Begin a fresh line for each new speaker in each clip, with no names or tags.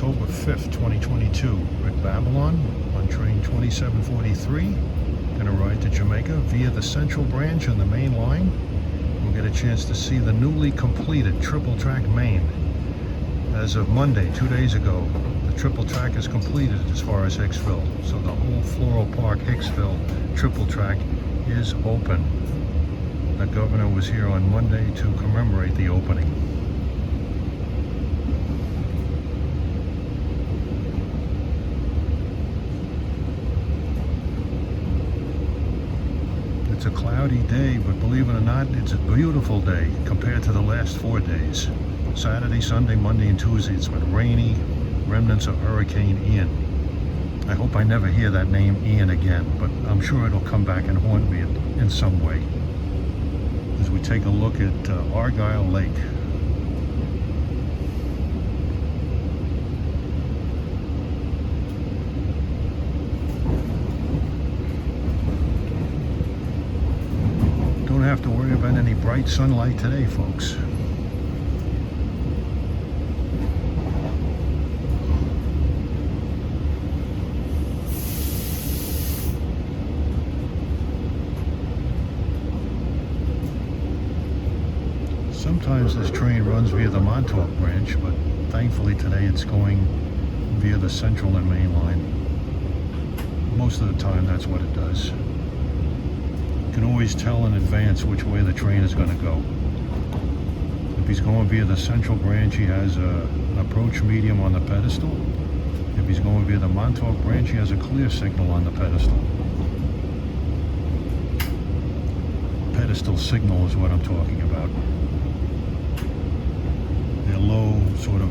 October 5th, 2022. Rick Babylon on train 2743. Gonna ride to Jamaica via the Central Branch and the main line. We'll get a chance to see the newly completed triple track main. As of Monday, 2 days ago, the triple track is completed as far as Hicksville. So the whole Floral Park, Hicksville triple track is open. The governor was here on Monday to commemorate the opening. It's a cloudy day, but believe it or not, it's a beautiful day compared to the last 4 days. Saturday, Sunday, Monday, and Tuesday, it's been rainy, remnants of Hurricane Ian. I hope I never hear that name Ian again, but I'm sure it'll come back and haunt me in some way. As we take a look at Argyle Lake. Don't have to worry about any bright sunlight today, folks. Sometimes this train runs via the Montauk branch, but thankfully today it's going via the Central and Main line. Most of the time that's what it does. You can always tell in advance which way the train is going to go. If he's going via the Central branch, he has an approach medium on the pedestal. If he's going via the Montauk branch, he has a clear signal on the pedestal. Pedestal signal is what I'm talking about. They're low, sort of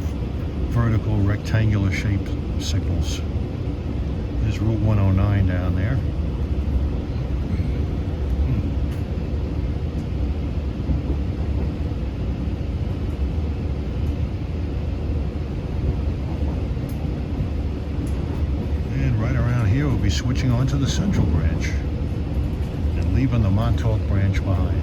vertical, rectangular shaped signals. There's Route 109 down there. And right around here we'll be switching on to the Central branch and leaving the Montauk branch behind.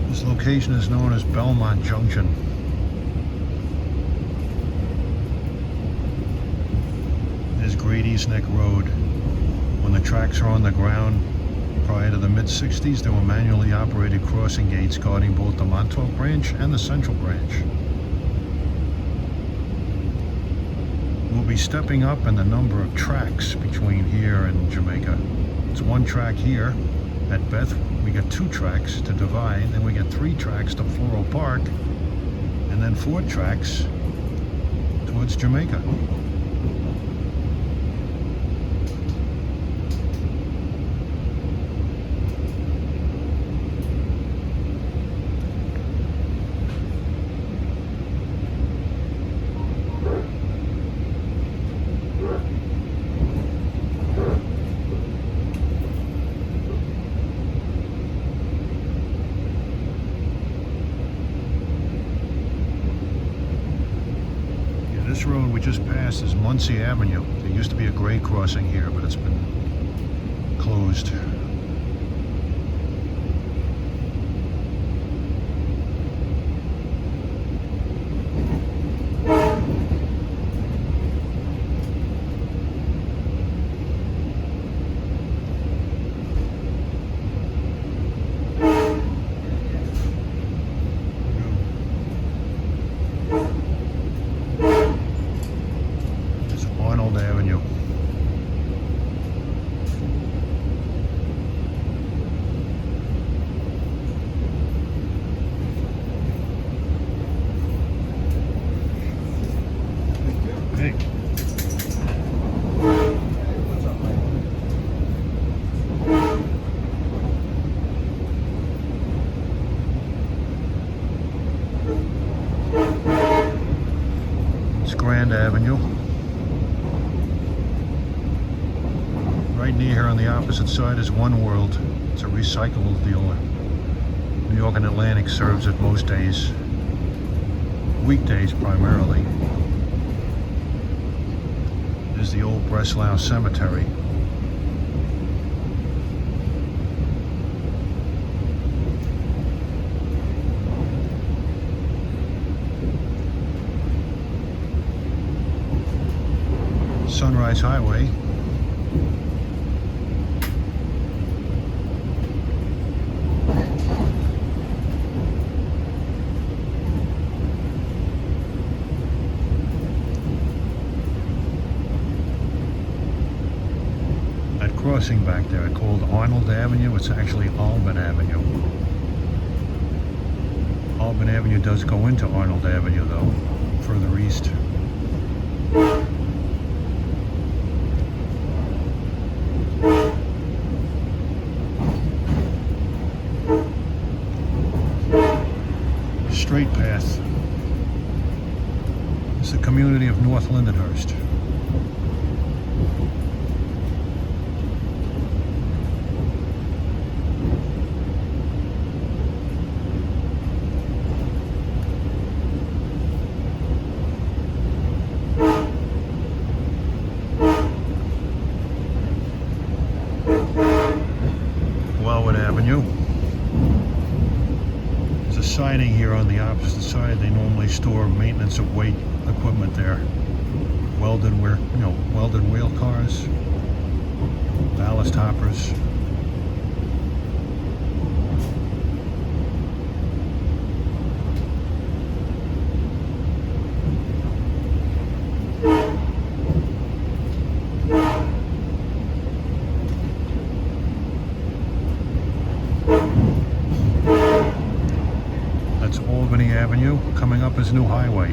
This location is known as Belmont Junction. There's Great East Neck Road. When the tracks are on the ground, prior to the mid-60s, there were manually operated crossing gates guarding both the Montauk branch and the Central branch. We'll be stepping up in the number of tracks between here and Jamaica. It's one track here at Beth. We get 2 tracks to divide, then we get 3 tracks to Floral Park, and then 4 tracks towards Jamaica. This road we just passed is Muncie Avenue. There used to be a grade crossing here, but it's been closed. Arnold Avenue. Hey. It's Grand Avenue. Right near here on the opposite side is One World. It's a recyclable dealer. New York and Atlantic serves it most days, weekdays primarily. There's the old Breslau Cemetery. Sunrise Highway. That crossing back there called Arnold Avenue, it's actually Albin Avenue. Albin Avenue does go into Arnold Avenue though, further east. Straight path. It's the community of North Lindenhurst. Wellwood Avenue. Siding here on the opposite side. They normally store maintenance of weight equipment there. Welded wheel cars, ballast hoppers. That's Albany Avenue, coming up as new highway.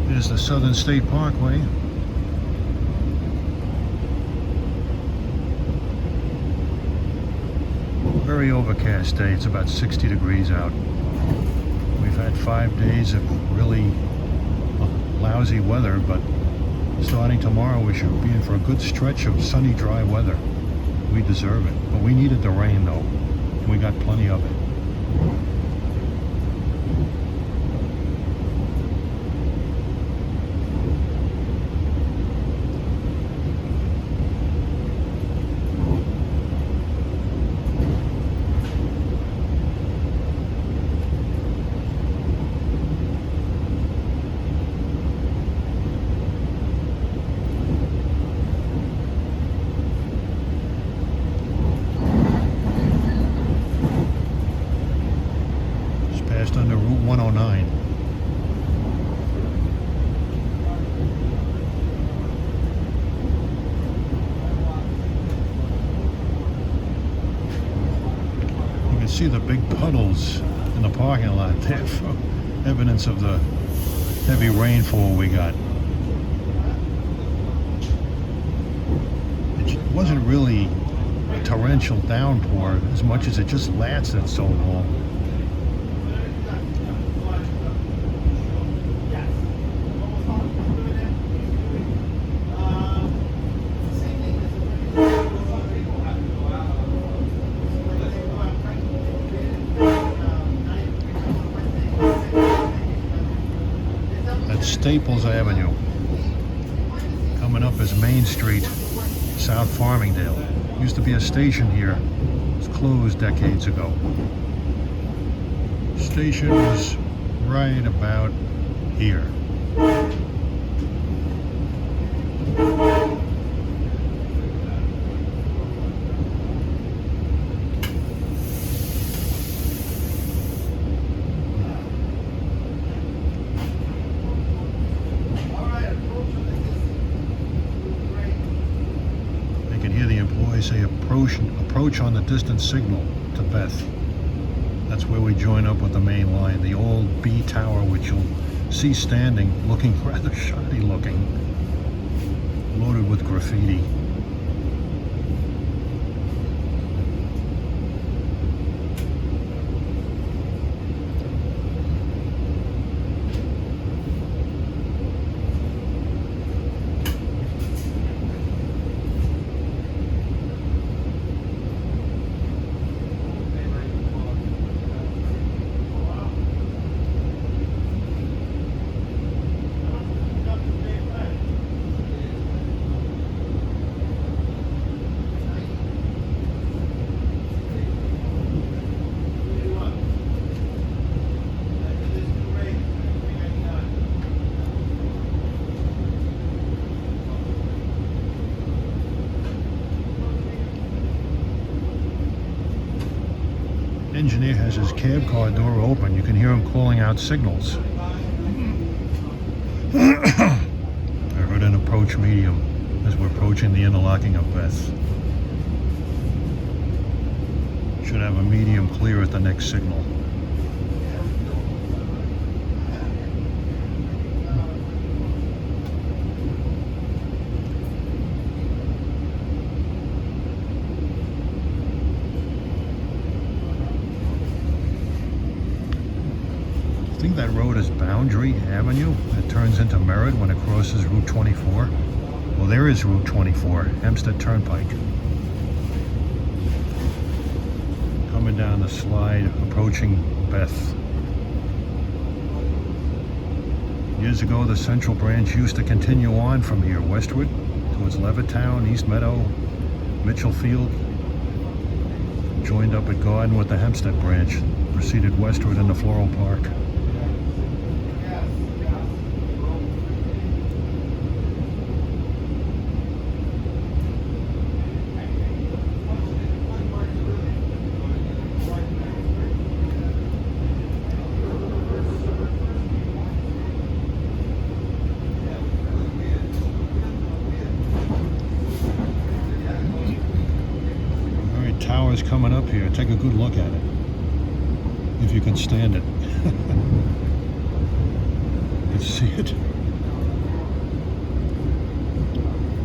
Here's the Southern State Parkway. Very overcast day, it's about 60 degrees out. We've had 5 days of really lousy weather, but starting tomorrow we should be in for a good stretch of sunny, dry weather. We deserve it, but we needed the rain though, and we got plenty of it. Under Route 109. You can see the big puddles in the parking lot there, for evidence of the heavy rainfall we got. It wasn't really a torrential downpour as much as it just lasted so long. Staples Avenue, coming up as Main Street, South Farmingdale. Used to be a station here. It was closed decades ago. Station was right about here. Say approach on the distant signal to Beth. That's where we join up with the main line. The old B tower, which you'll see standing, looking rather shoddy looking, loaded with graffiti. has his cab car door open. You can hear him calling out signals. I heard an approach medium as we're approaching the interlocking of Beth. Should have a medium clear at the next signal. I think that road is Boundary Avenue. It turns into Merritt when it crosses Route 24. Well, there is Route 24, Hempstead Turnpike. Coming down the slide, approaching Beth. Years ago, the Central Branch used to continue on from here westward towards Levittown, East Meadow, Mitchellfield. Joined up at Garden with the Hempstead Branch, proceeded westward into Floral Park. Tower's coming up here. Take a good look at it, if you can stand it. You can see it.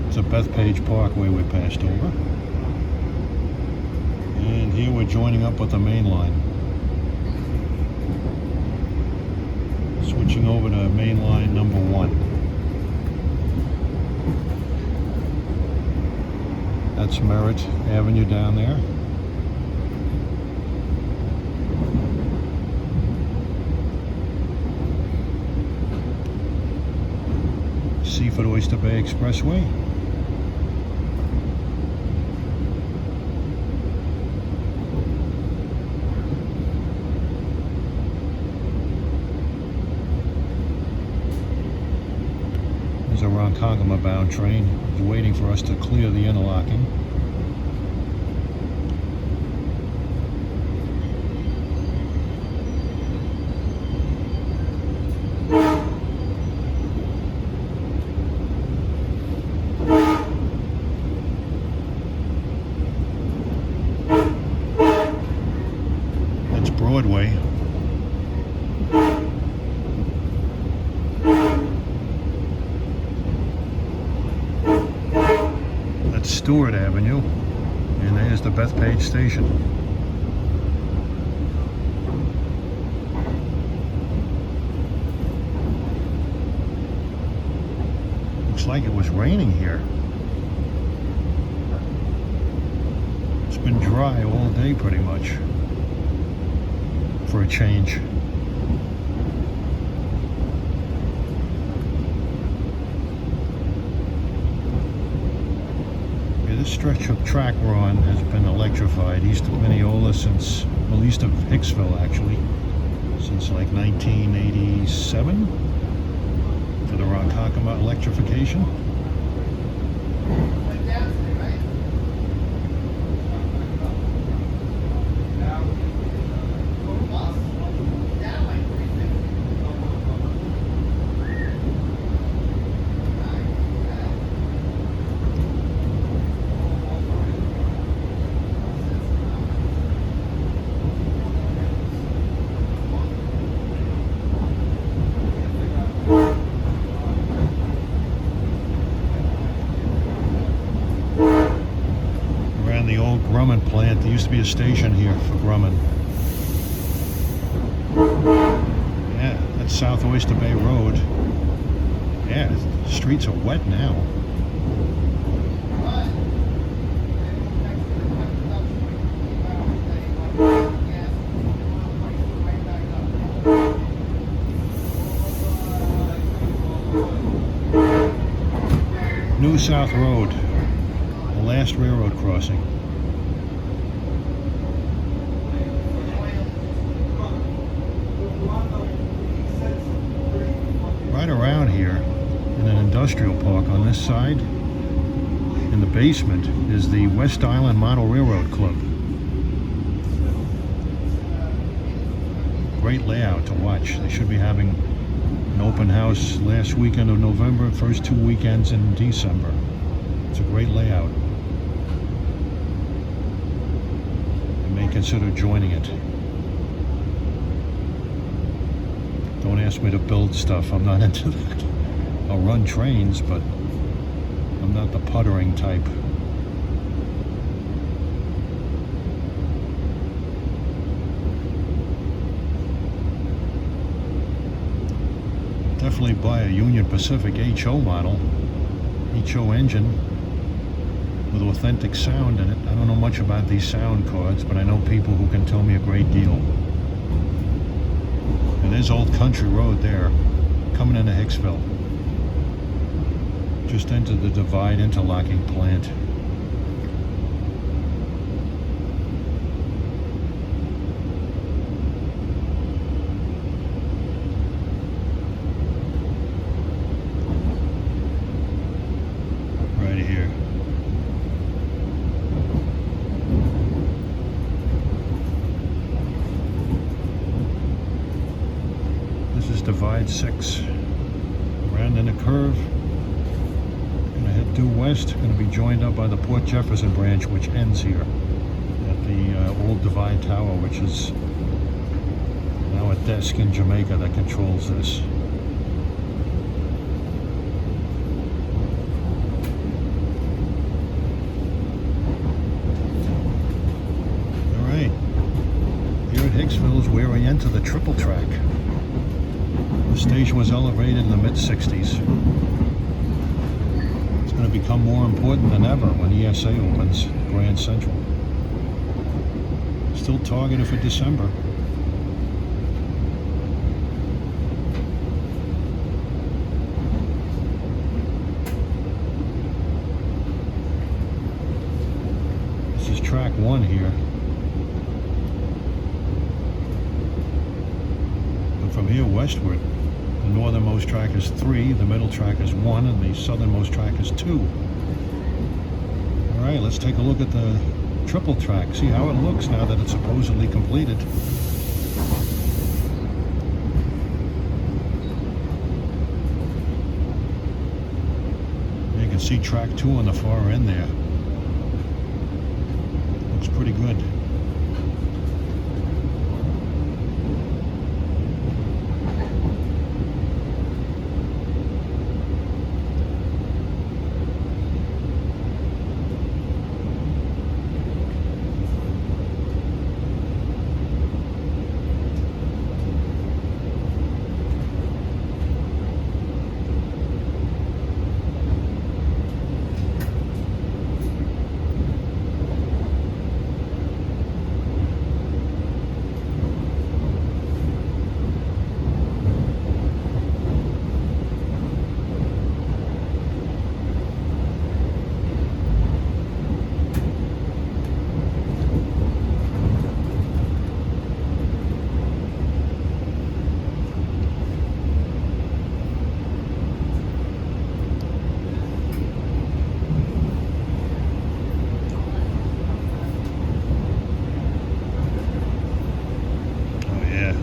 It's a Bethpage Parkway we passed over. And here we're joining up with the main line. Switching over to main line number 1. That's Merritt Avenue down there. Seaford Oyster Bay Expressway. There's a Ronkonkoma bound train. It's waiting for us to clear the interlocking. Broadway. That's Stewart Avenue, and there's the Bethpage station. Looks like it was raining here. It's been dry all day pretty much. For a change. Yeah, this stretch of track we're on has been electrified east of Mineola since, well, east of Hicksville actually, since like 1987 for the Ronkonkoma electrification. The old Grumman plant. There used to be a station here for Grumman. Yeah, that's South Oyster Bay Road. Yeah, the streets are wet now. New South Road, the last railroad crossing. Right around here, in an industrial park on this side, in the basement, is the West Island Model Railroad Club. great layout to watch. They should be having an open house last weekend of November, first 2 weekends in December. It's a great layout. I may consider joining it. Don't ask me to build stuff, I'm not into that. I'll run trains, but I'm not the puttering type. Definitely buy a Union Pacific HO model, HO engine with authentic sound in it. I don't know much about these sound cards, but I know people who can tell me a great deal. And there's Old Country Road there, coming into Hicksville. Just entered the Divide Interlocking plant. Right here. This is Divide 6. Rounding a curve. Gonna head due west. Gonna be joined up by the Port Jefferson branch, which ends here at the old Divide Tower, which is now a desk in Jamaica that controls this. Alright, here at Hicksville is where we enter the triple track. The station was elevated in the mid-60s. It's going to become more important than ever when ESA opens Grand Central. Still targeted for December. This is track 1 here. And from here westward, the northernmost track is 3, the middle track is 1, and the southernmost track is 2. Alright, let's take a look at the triple track, see how it looks now that it's supposedly completed. You can see track 2 on the far end there. Looks pretty good.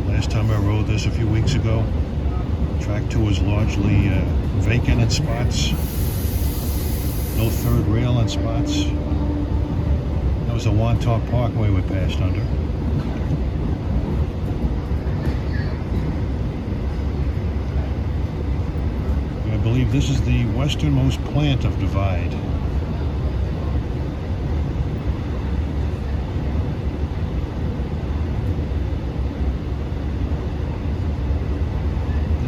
Last time I rode this a few weeks ago, track 2 was largely vacant in spots. No third rail in spots. That was the Wantagh Parkway we passed under. I believe this is the westernmost plant of Divide.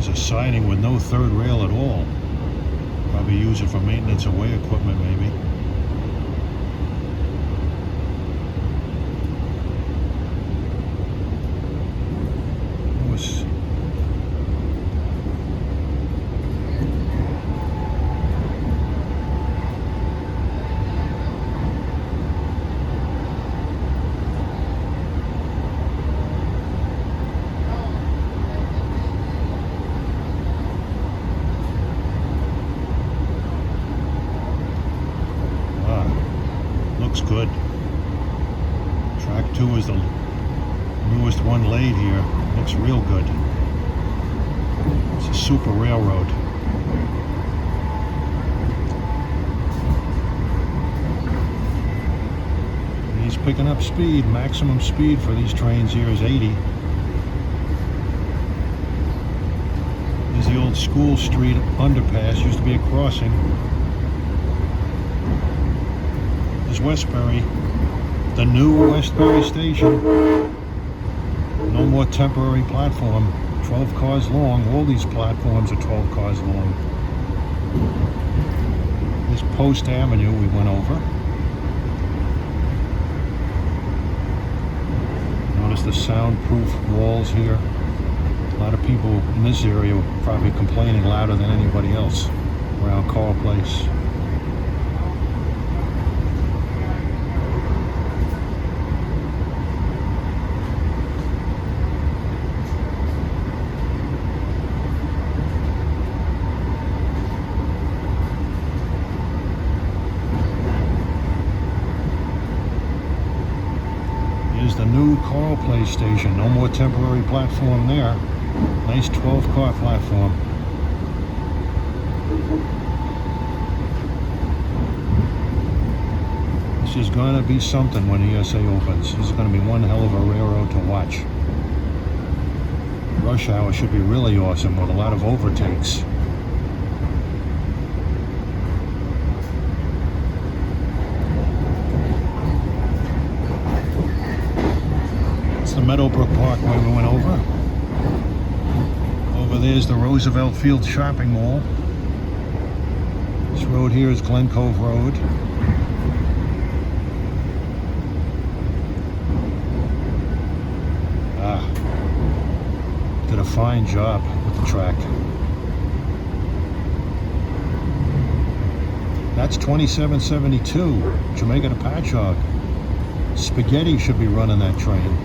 A siding with no third rail at all. Probably use it for maintenance of way equipment, maybe. It was good. Track 2 is the newest one laid here. Looks real good. It's a super railroad. He's picking up speed. Maximum speed for these trains here is 80. There's the old School Street underpass. Used to be a crossing. There's Westbury. The new Westbury station. No more temporary platform. 12 cars long. All these platforms are 12 cars long. This Post Avenue we went over. Notice the soundproof walls here. A lot of people in this area were probably complaining louder than anybody else around Carl Place. Here's the new Carl Place station. No more temporary platform there. Nice 12-car platform. This is going to be something when ESA opens. This is going to be one hell of a railroad to watch. Rush hour should be really awesome with a lot of overtakes. It's the Meadowbrook Park where we went over. Over there's the Roosevelt Field Shopping Mall. This road here is Glen Cove Road. Did a fine job with the track. That's 2772, Jamaica to Patchogue. Spaghetti should be running that train.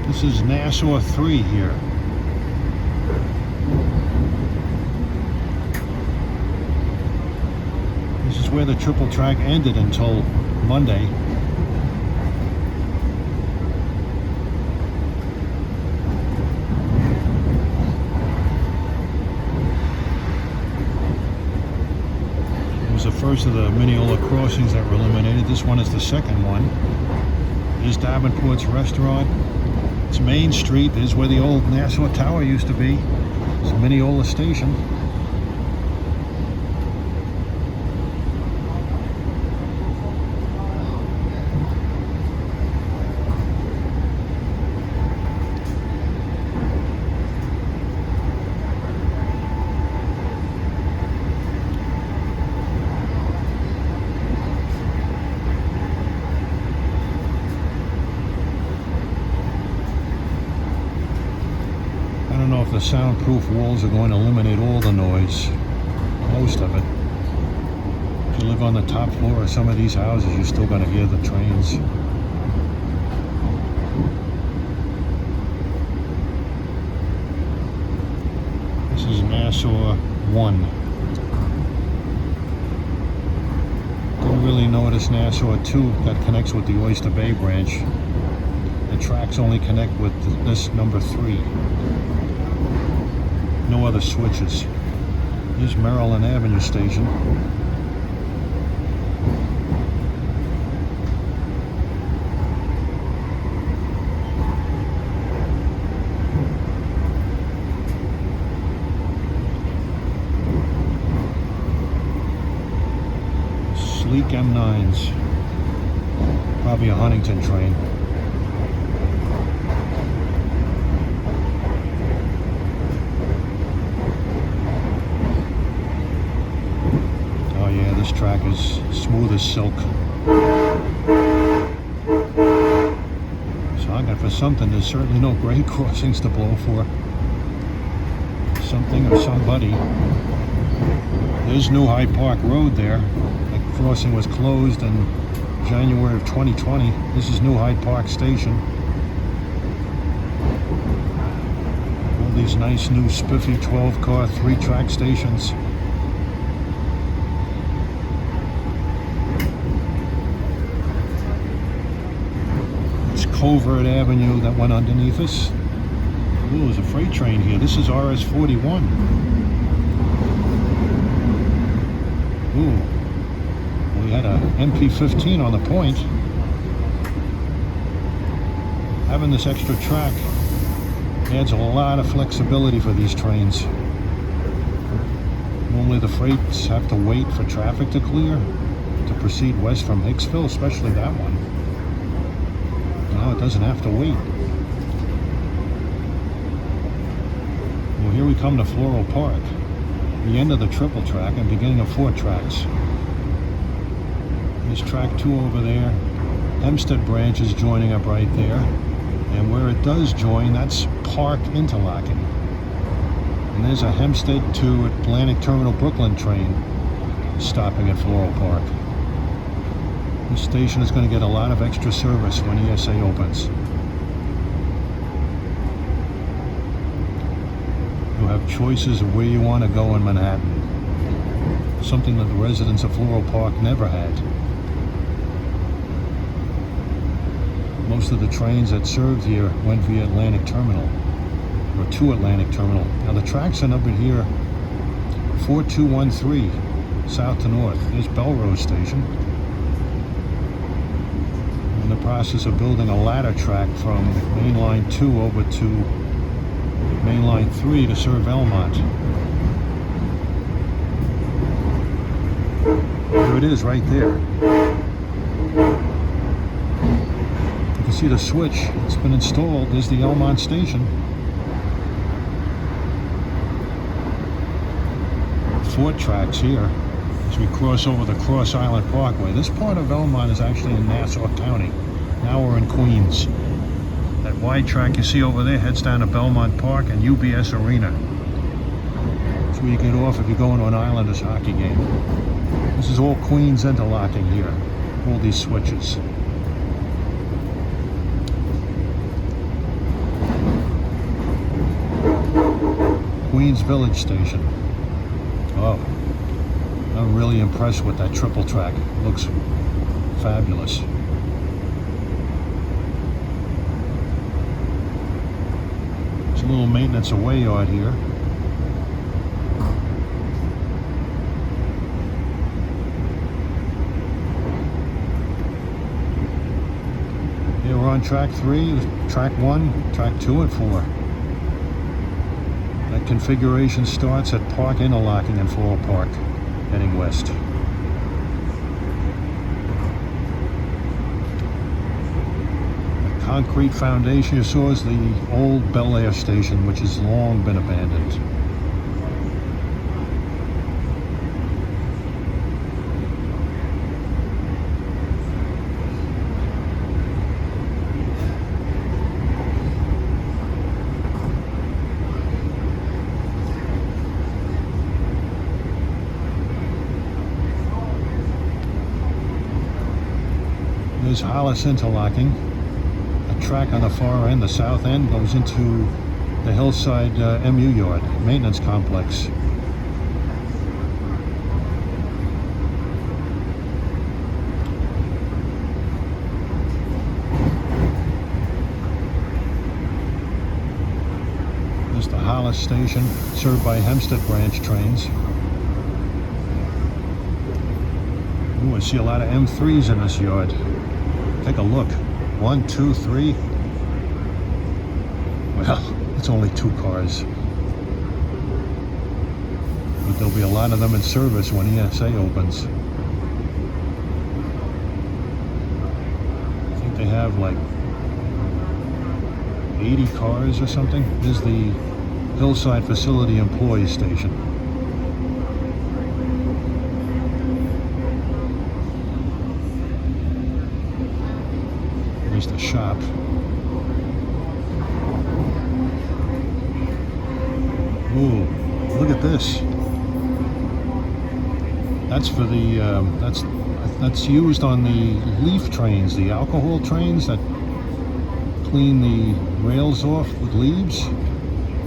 This is Nassau 3 here. This is where the triple track ended until Monday. It was the first of the Mineola crossings that were eliminated. This one is the second one. Here's Davenport's restaurant. It's Main Street. This is where the old Nassau Tower used to be. It's Mineola Station. I don't know if the soundproof walls are going to eliminate all the noise, most of it. If you live on the top floor of some of these houses, you're still going to hear the trains. This is Nassau 1. Didn't really notice Nassau 2 that connects with the Oyster Bay branch. The tracks only connect with this number 3. No other switches. Here's Maryland Avenue Station. Sleek M9s. Probably a Huntington train. This track is smooth as silk. So I got for something. There's certainly no grade crossings to blow for. Something or somebody. There's New Hyde Park Road there. That crossing was closed in January of 2020. This is New Hyde Park Station. All these nice new spiffy 12-car, 3-track stations. It's Covert Avenue that went underneath us. Ooh, there's a freight train here. This is RS-41. Ooh, we had a MP-15 on the point. Having this extra track adds a lot of flexibility for these trains. Normally the freights have to wait for traffic to clear to proceed west from Hicksville, especially that one. Now it doesn't have to wait. Well, here we come to Floral Park, the end of the triple track and beginning of 4 tracks. There's track 2 over there. Hempstead branch is joining up right there. And where it does join, that's Park Interlocking. And there's a Hempstead to Atlantic Terminal Brooklyn train stopping at Floral Park. This station is going to get a lot of extra service when ESA opens. You have choices of where you want to go in Manhattan. Something that the residents of Floral Park never had. Most of the trains that served here went via Atlantic Terminal, or to Atlantic Terminal. Now the tracks are numbered here 4213, south to north. There's Belrose Station. In the process of building a ladder track from Main Line 2 over to Main Line 3 to serve Elmont. There it is right there. You can see the switch. It's been installed. There's the Elmont station. 4 tracks here as we cross over the Cross Island Parkway. This part of Elmont is actually in Nassau County. Now we're in Queens. That wide track you see over there heads down to Belmont Park and UBS Arena. That's where you get off if you're going to an Islanders hockey game. This is all Queens interlocking here. All these switches. Queens Village Station. Oh, I'm really impressed with that triple track. It looks fabulous. There's a little maintenance away yard here. Here we're on track 3, track 1, track 2, and 4. That configuration starts at Park Interlocking in Floral Park, heading west. The concrete foundation you saw is the old Bel Air station, which has long been abandoned. There's Hollis Interlocking. A track on the far end, the south end, goes into the Hillside MU yard, maintenance complex. There's the Hollis station, served by Hempstead branch trains. Ooh, I see a lot of M3s in this yard. Take a look. 1, 2, 3. Well, it's only 2 cars. But there'll be a lot of them in service when ESA opens. I think they have like 80 cars or something. This is the Hillside Facility Employee Station. There's the shop. Ooh, look at this. That's for the that's used on the leaf trains, the alcohol trains that clean the rails off with leaves.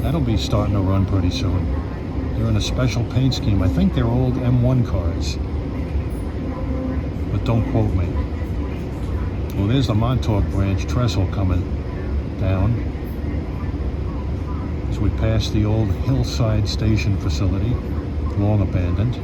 That'll be starting to run pretty soon. They're in a special paint scheme. I think they're old M1 cars, but don't quote me. Well, there's the Montauk branch trestle coming down as we pass the old Hillside Station facility, long abandoned.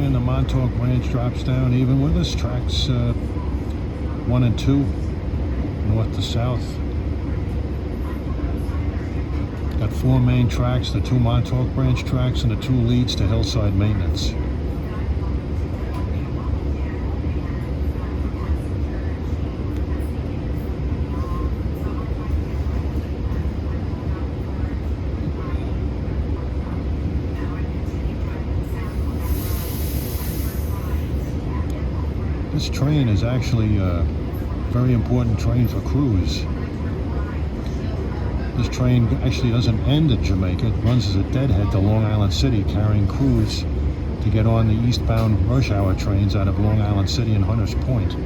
And the Montauk branch drops down even with us, tracks 1 and 2, north to south. Got 4 main tracks, the 2 Montauk branch tracks and the 2 leads to Hillside Maintenance. This train is actually a very important train for crews. This train actually doesn't end at Jamaica. It runs as a deadhead to Long Island City, carrying crews to get on the eastbound rush hour trains out of Long Island City and Hunters Point.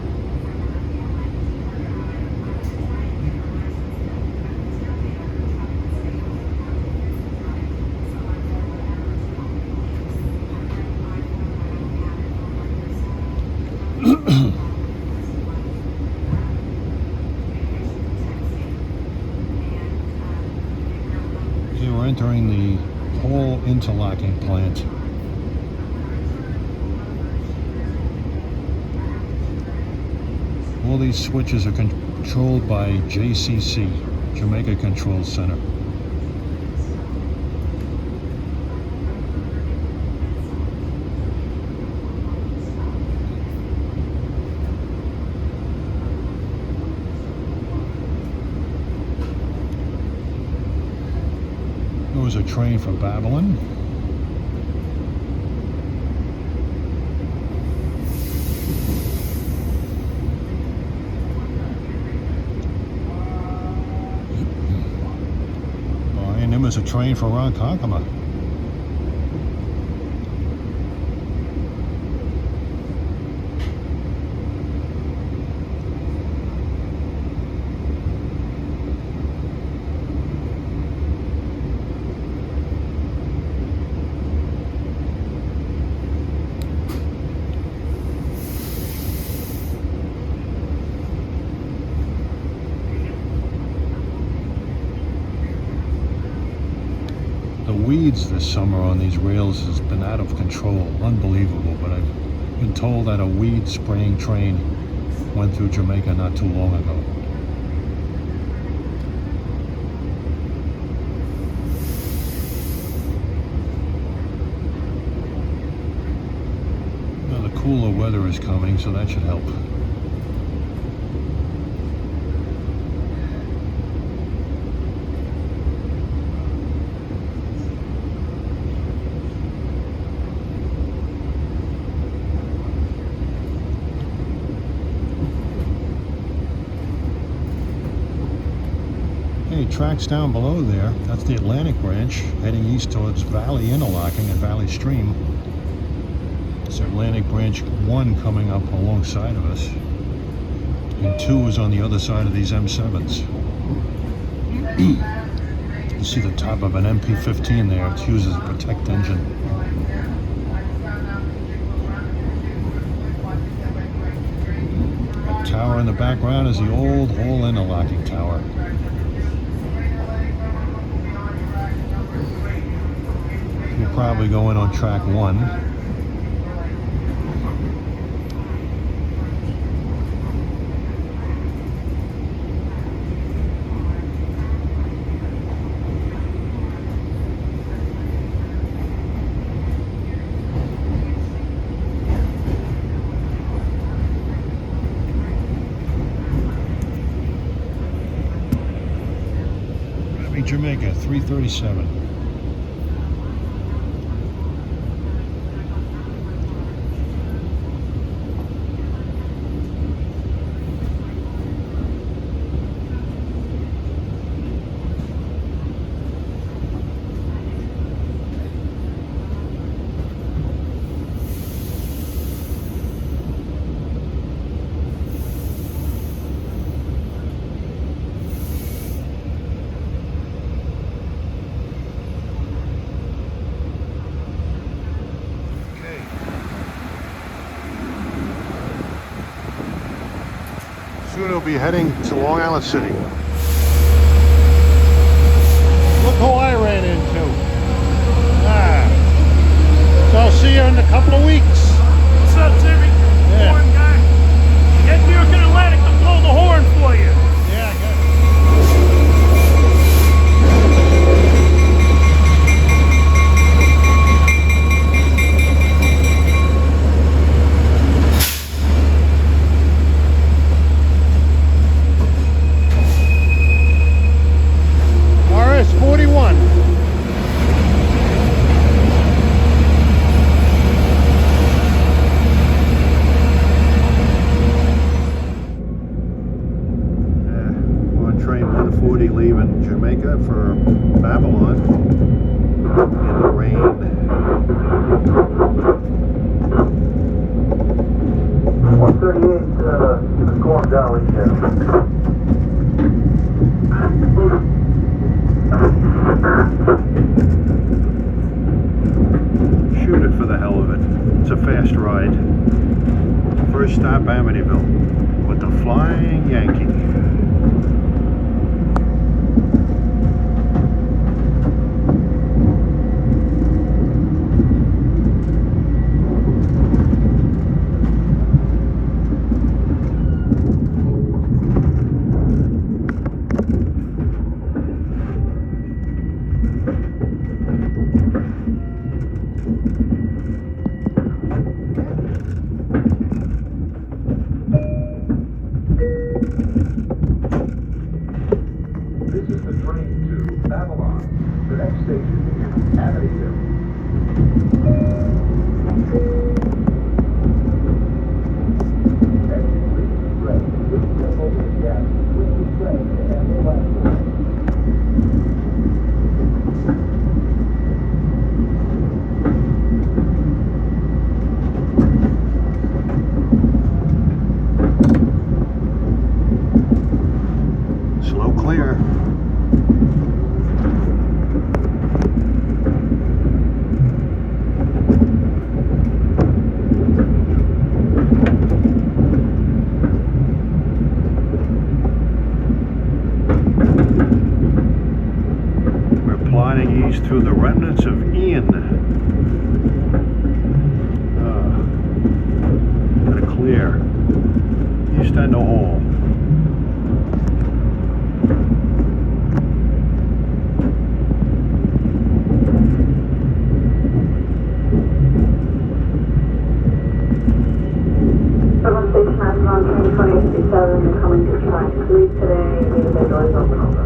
We're entering the whole interlocking plant. All these switches are controlled by JCC, Jamaica Control Center. There was a train for Babylon. And there was a train for Ronkonkoma. Weeds this summer on these rails has been out of control, unbelievable, but I've been told that a weed spraying train went through Jamaica not too long ago. Now the cooler weather is coming, so that should help. Tracks down below there, that's the Atlantic branch heading east towards Valley Interlocking and Valley Stream. It's Atlantic branch 1 coming up alongside of us, and 2 is on the other side of these M7s. You see the top of an MP15 there. It's used as a protect engine. The tower in the background is the old whole interlocking tower. We'll probably go in on track 1. Jamaica, 337. be heading to Long Island City. Look who I ran into. So I'll see you in a couple of weeks.
What's up, Timmy?
Yeah.
Horn guy. Get New York and Atlantic to blow the horn for you.
Yeah, I got it. RS-41. On train 140 leaving Jamaica for Babylon in the rain.
138, going down here.
Shoot it for the hell of it. It's a fast ride. First stop Amityville with the Flying Yankee.
This is the train to Babylon. The next station is Amityville.
Slow clear. We're plodding east through the remnants of Ian. Gotta clear. East end of Hall.
Station on train 2067, you're coming to track 3 today, the doors open over.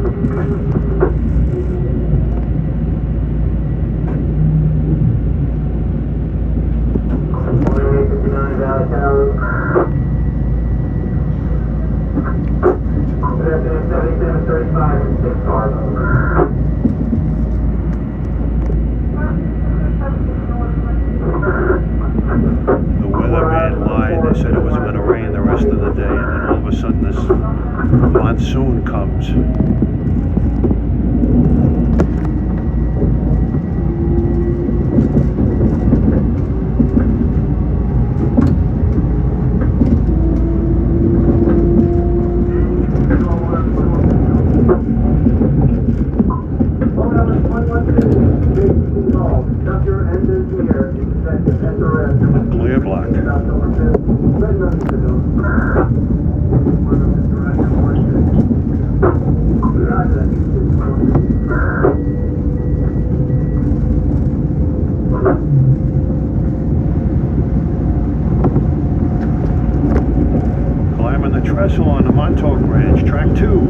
The weatherman lied. They said it wasn't going to rain the rest of the day, and then all of a sudden this monsoon comes. Clear black. Climbing the trestle on the Montauk Branch, track 2.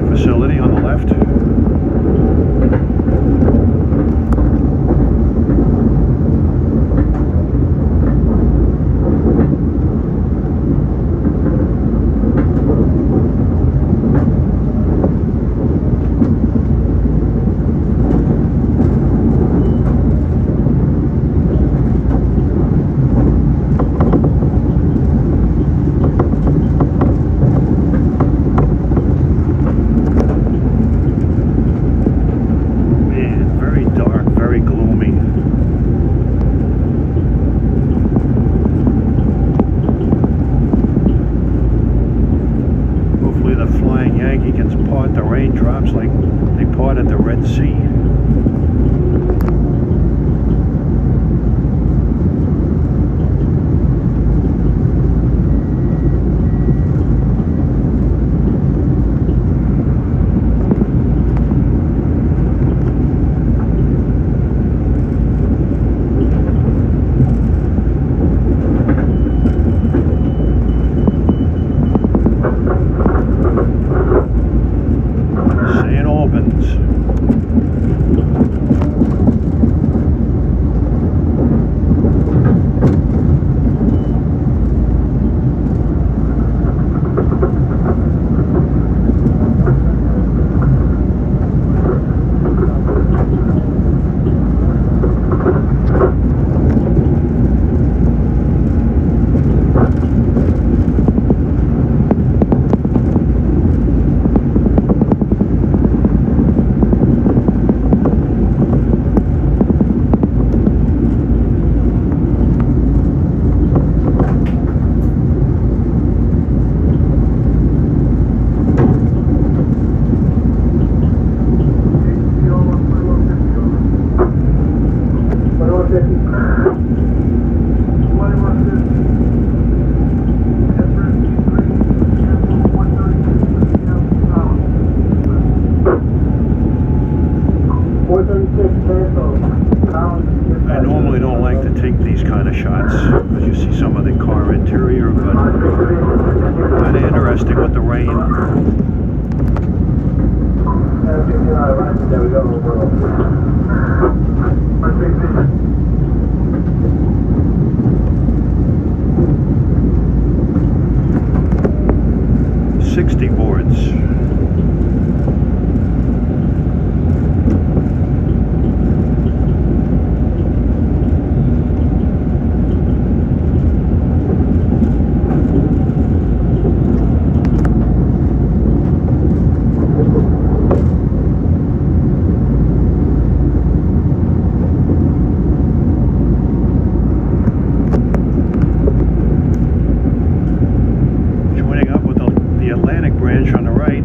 Facility on the left. Red Sea. I normally don't like to take these kind of shots because you see some of the car interior, but kind of interesting with the rain.
There we go.
60 boards. On the right.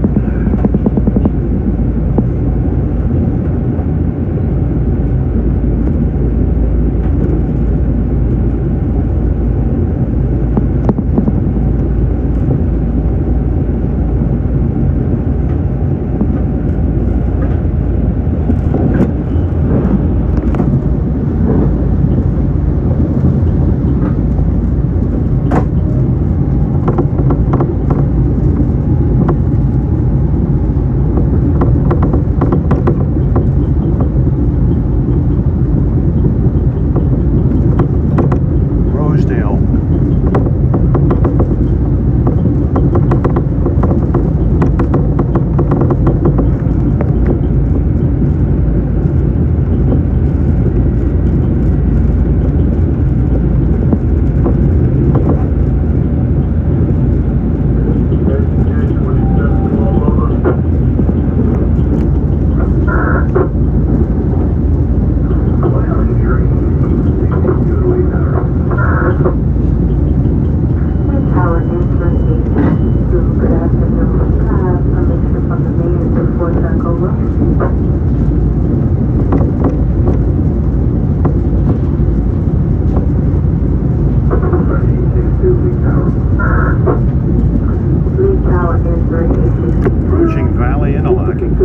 Approaching Valley Interlocking.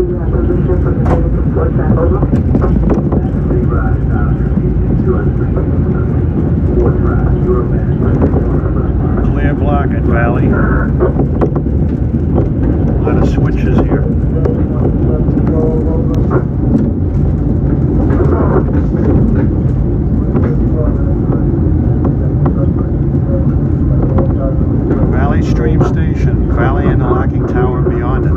Clear block at Valley. A lot of switches here. Valley Stream Station, Valley Interlocking Tower beyond it.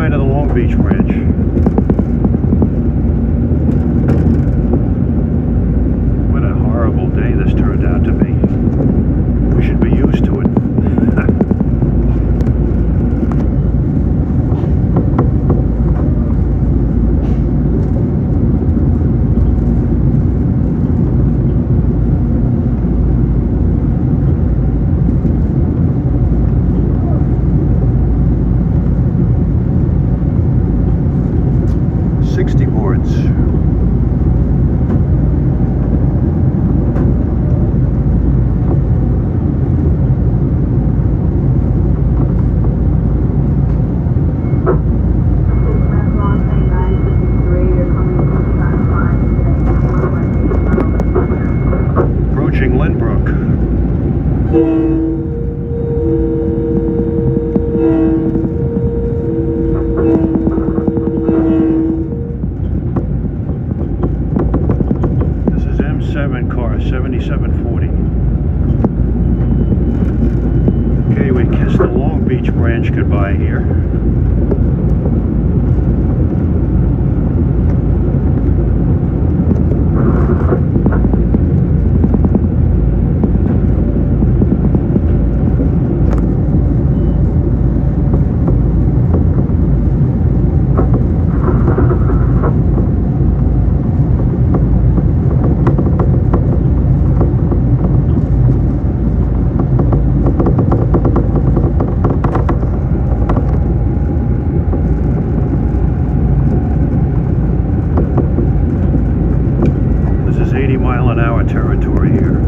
side of the Long Beach branch. What a horrible day this turned out to be. We should be used to it. 60 boards. Approaching Lynbrook. Car 7740. Okay, we kissed the Long Beach branch goodbye here. mile-an-hour territory here.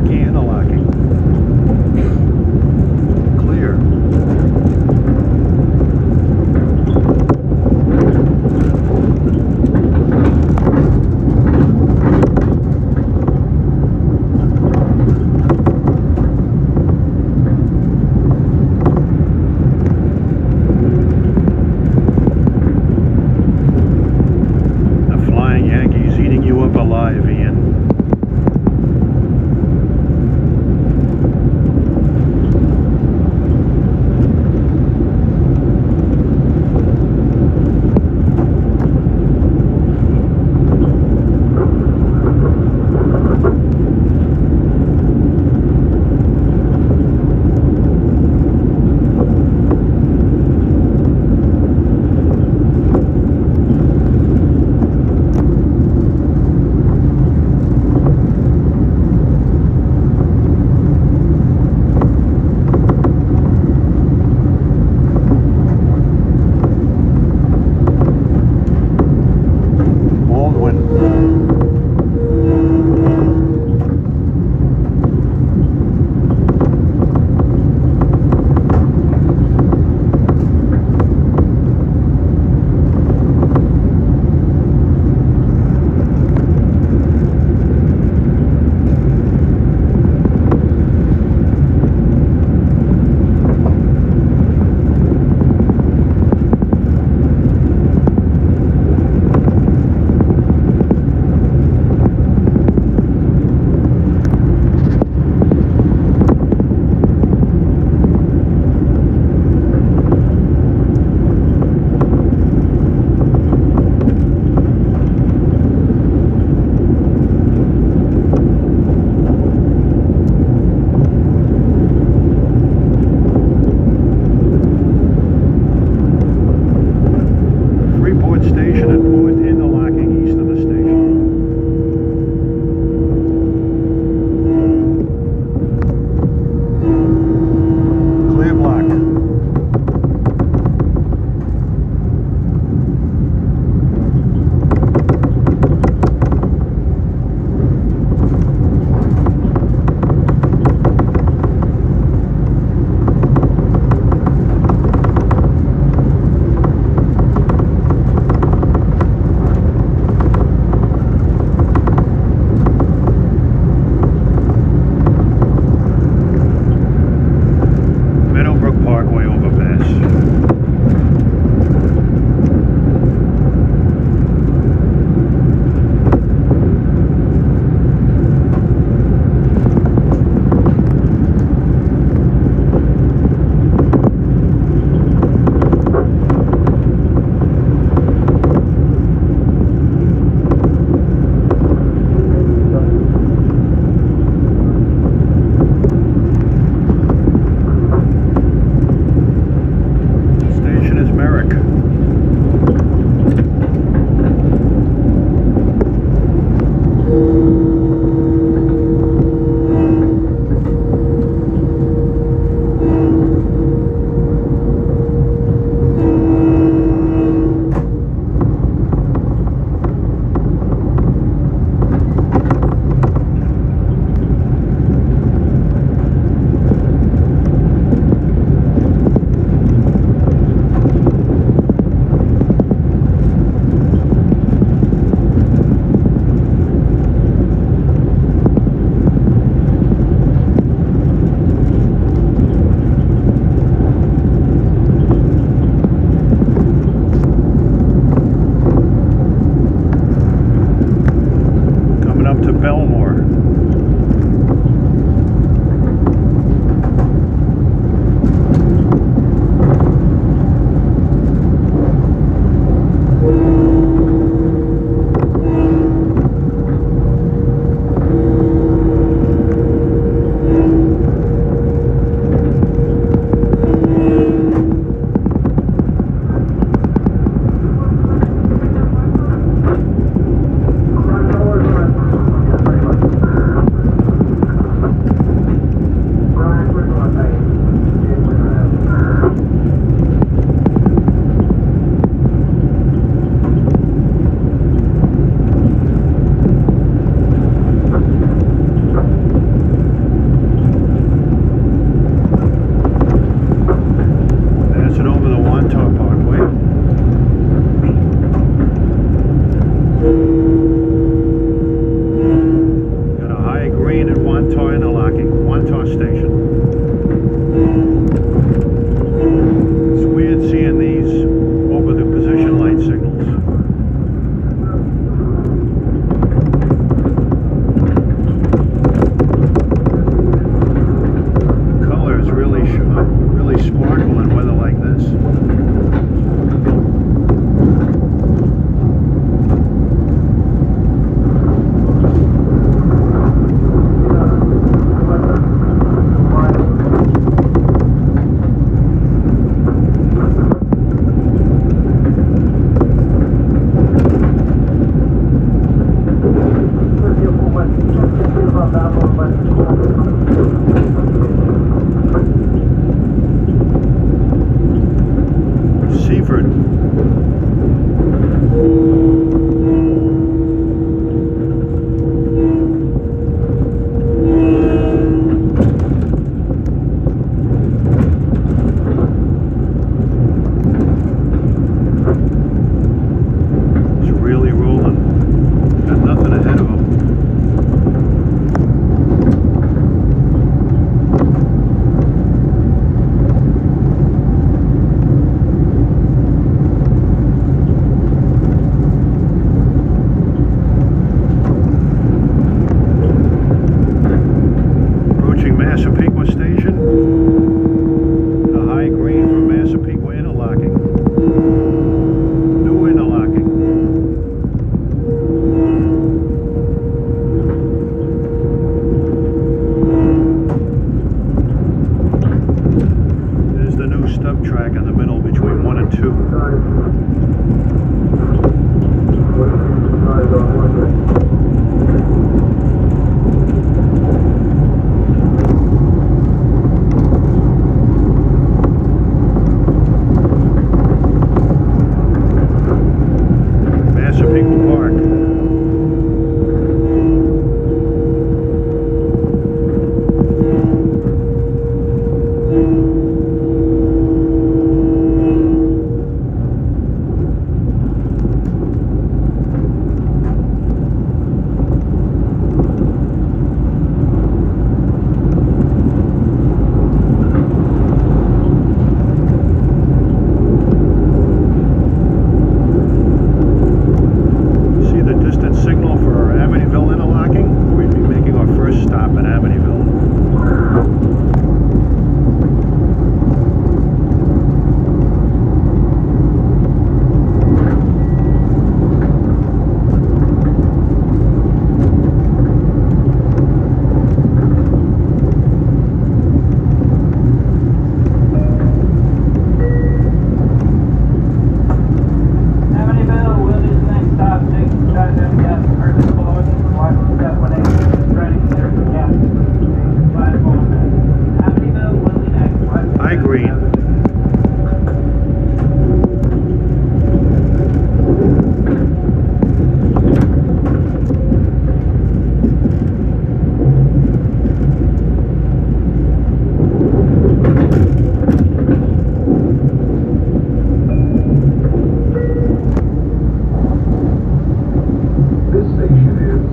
Interlocking. Clear. The Flying Yankee's eating you up alive, Ian.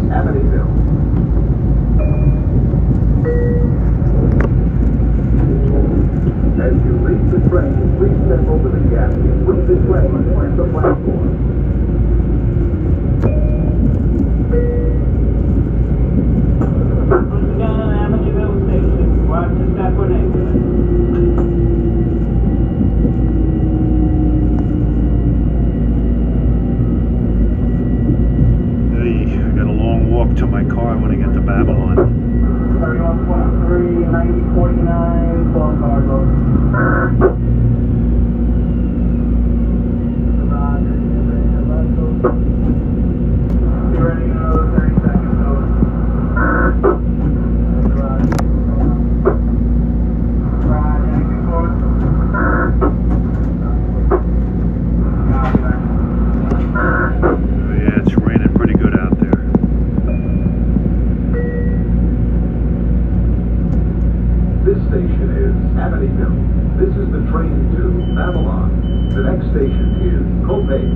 Amityville. As you leave the train, please step over the gap between the train and the platform.
Once again, Amityville Station. Watch the step on exit.
Hey, I got a long walk to my car when I get to Babylon.
3123, 9049, 12 cargo. Be ready in another 30 seconds, over. Yankee forward. Copy that.
Oh, yeah, it's raining pretty good out there.
This station is Amityville. This is the train to Babylon. The next station is Hyde.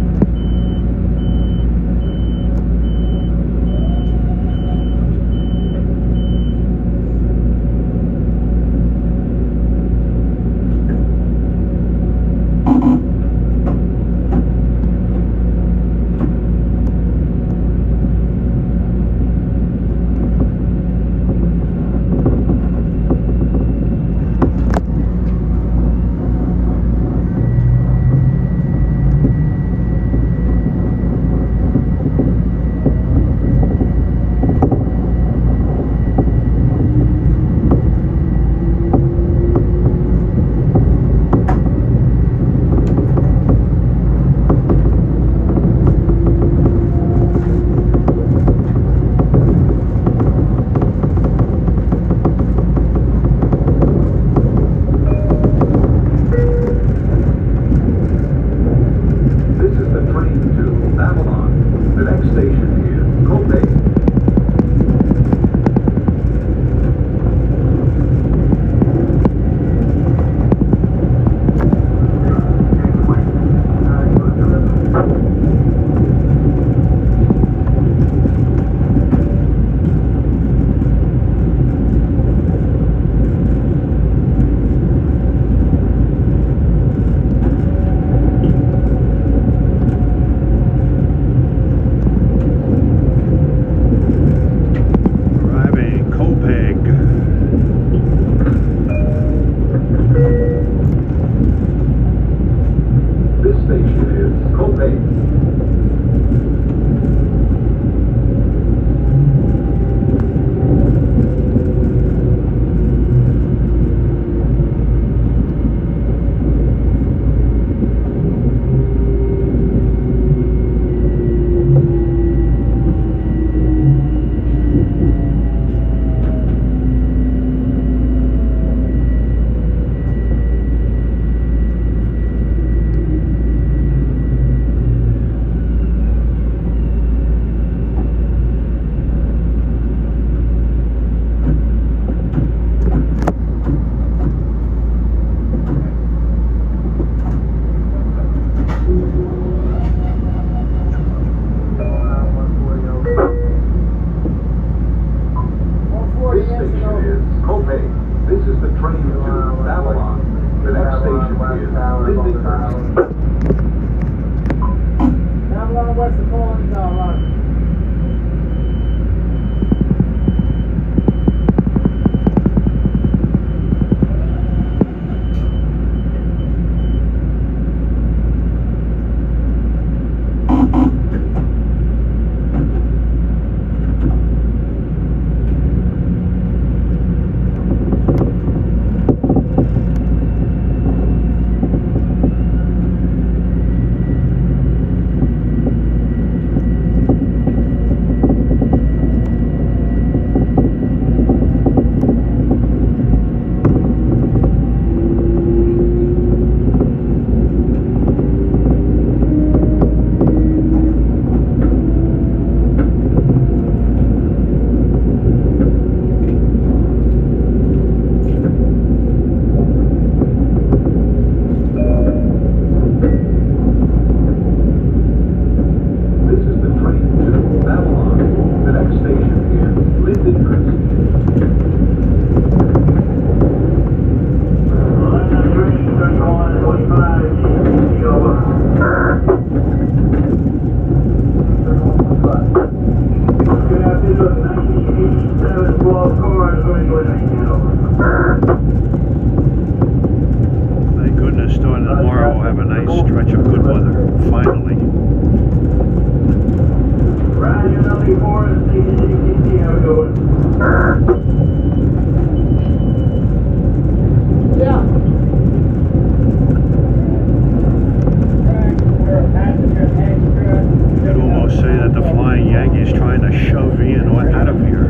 Yankee's trying to shove Ian out of here.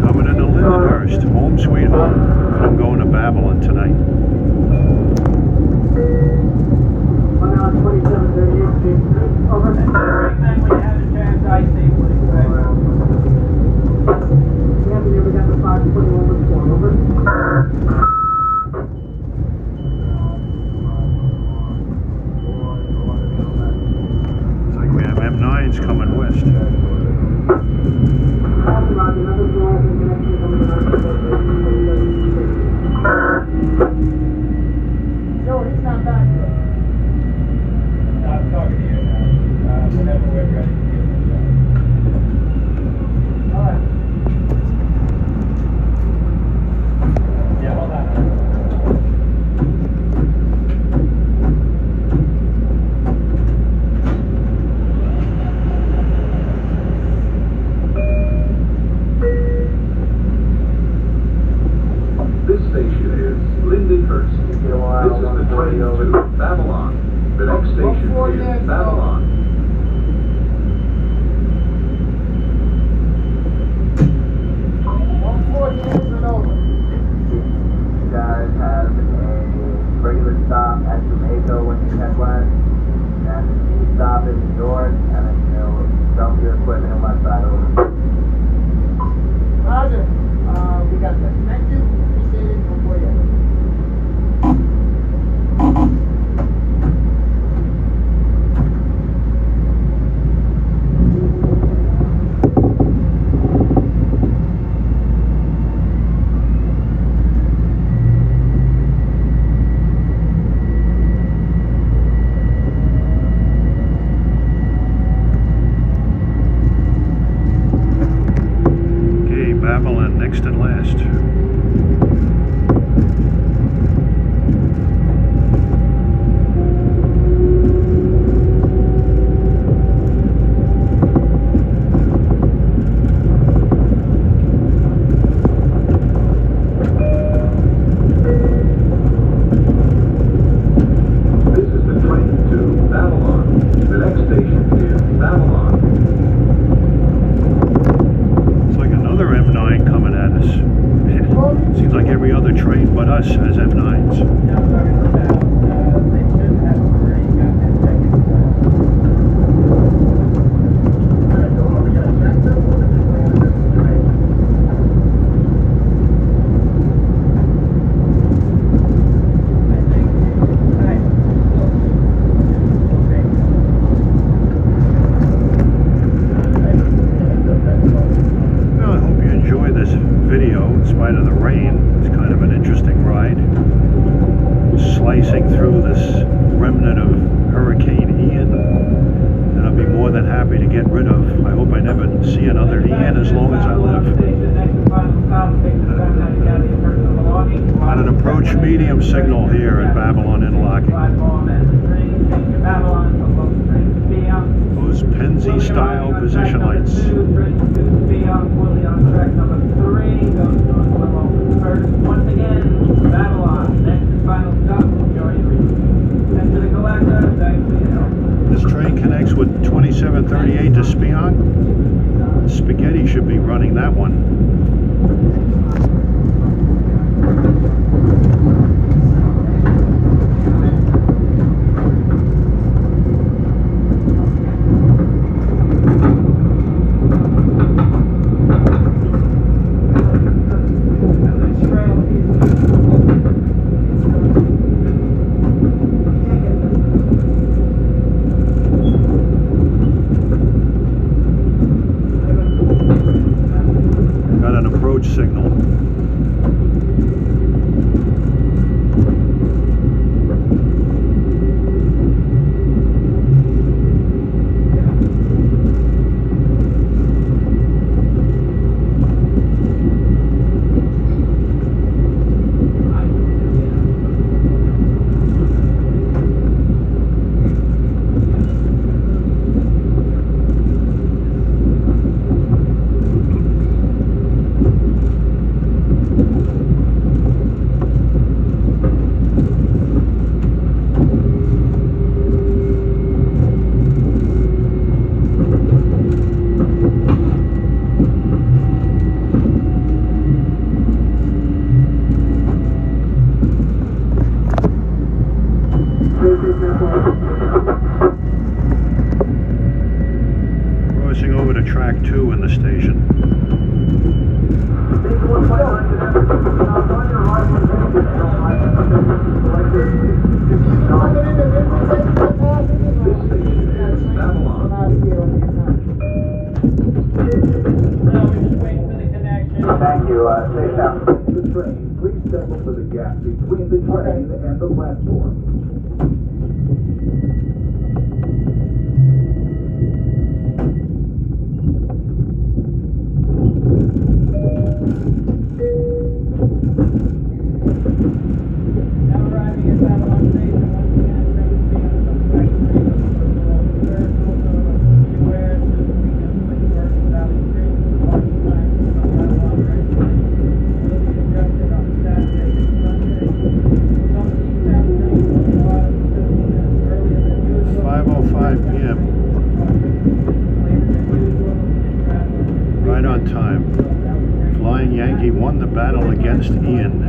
Coming into Lindenhurst, home sweet home. And I'm going to Babylon tonight. Looks like we have M9s coming west.
No, he's not back yet. I'm talking to you now. Whenever we're ready to give it a shot. All right. Yeah, hold on.
This station is Lindenhurst. This is the train to Babylon. The next station is Babylon.
You guys have a regular stop at Jamaica when you head west, and a speed stop in New York, and then dump your equipment and left side over. Roger. We got that. Thank you. Appreciate it. Before you.
Okay, Babylon next and last.
This is the train to Babylon. The next station is Babylon.
It's like another M9 coming at us. Seems like every other train but us has M9s.
Yeah, I'm talking about, they should have already got that technical
Well, I hope you enjoy this video in spite of the rain. It's kind of an interesting ride. Slicing through this remnant of Hurricane Ian that I'll be more than happy to get rid of. I hope I never see another Ian as long as I live. Got an approach medium signal here at Babylon Interlocking. Those Penzi style position lights.
Once again, Babylon, next and final stop, enjoy your reading. And to the collector, thanks for your help.
This train connects with 2738 to Spion. Spaghetti should be running that one. Got an approach signal.
settle for the gap between the train and the platform.
Now arriving at Babylon Station, once again, train speed on the factory. Beware to the weekend Lynchburg and Valley Street. Parking times on Babylon train will be adjusted on Saturday and Sunday. Some eastbound trains will arrive 15 minutes earlier than usual.
5:05 p.m.
Later than usual. Traffic.
Right on time. Flying Yankee won the battle against Ian.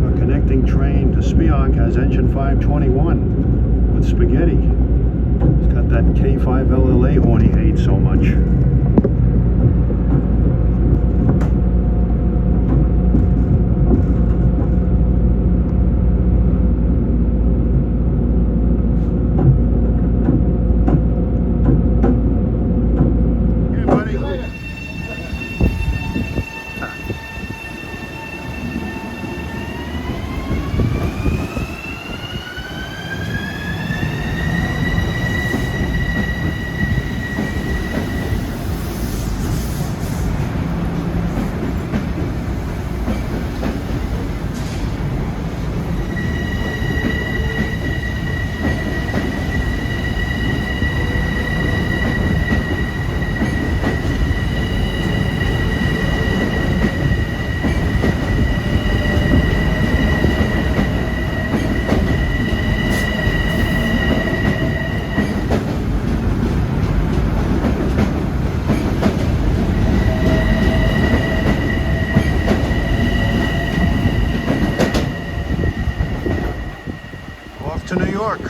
A connecting train to Spionk has engine 521 with spaghetti. It's got that K5 LLA horn he hates so much. Yeah, buddy. Off to New York.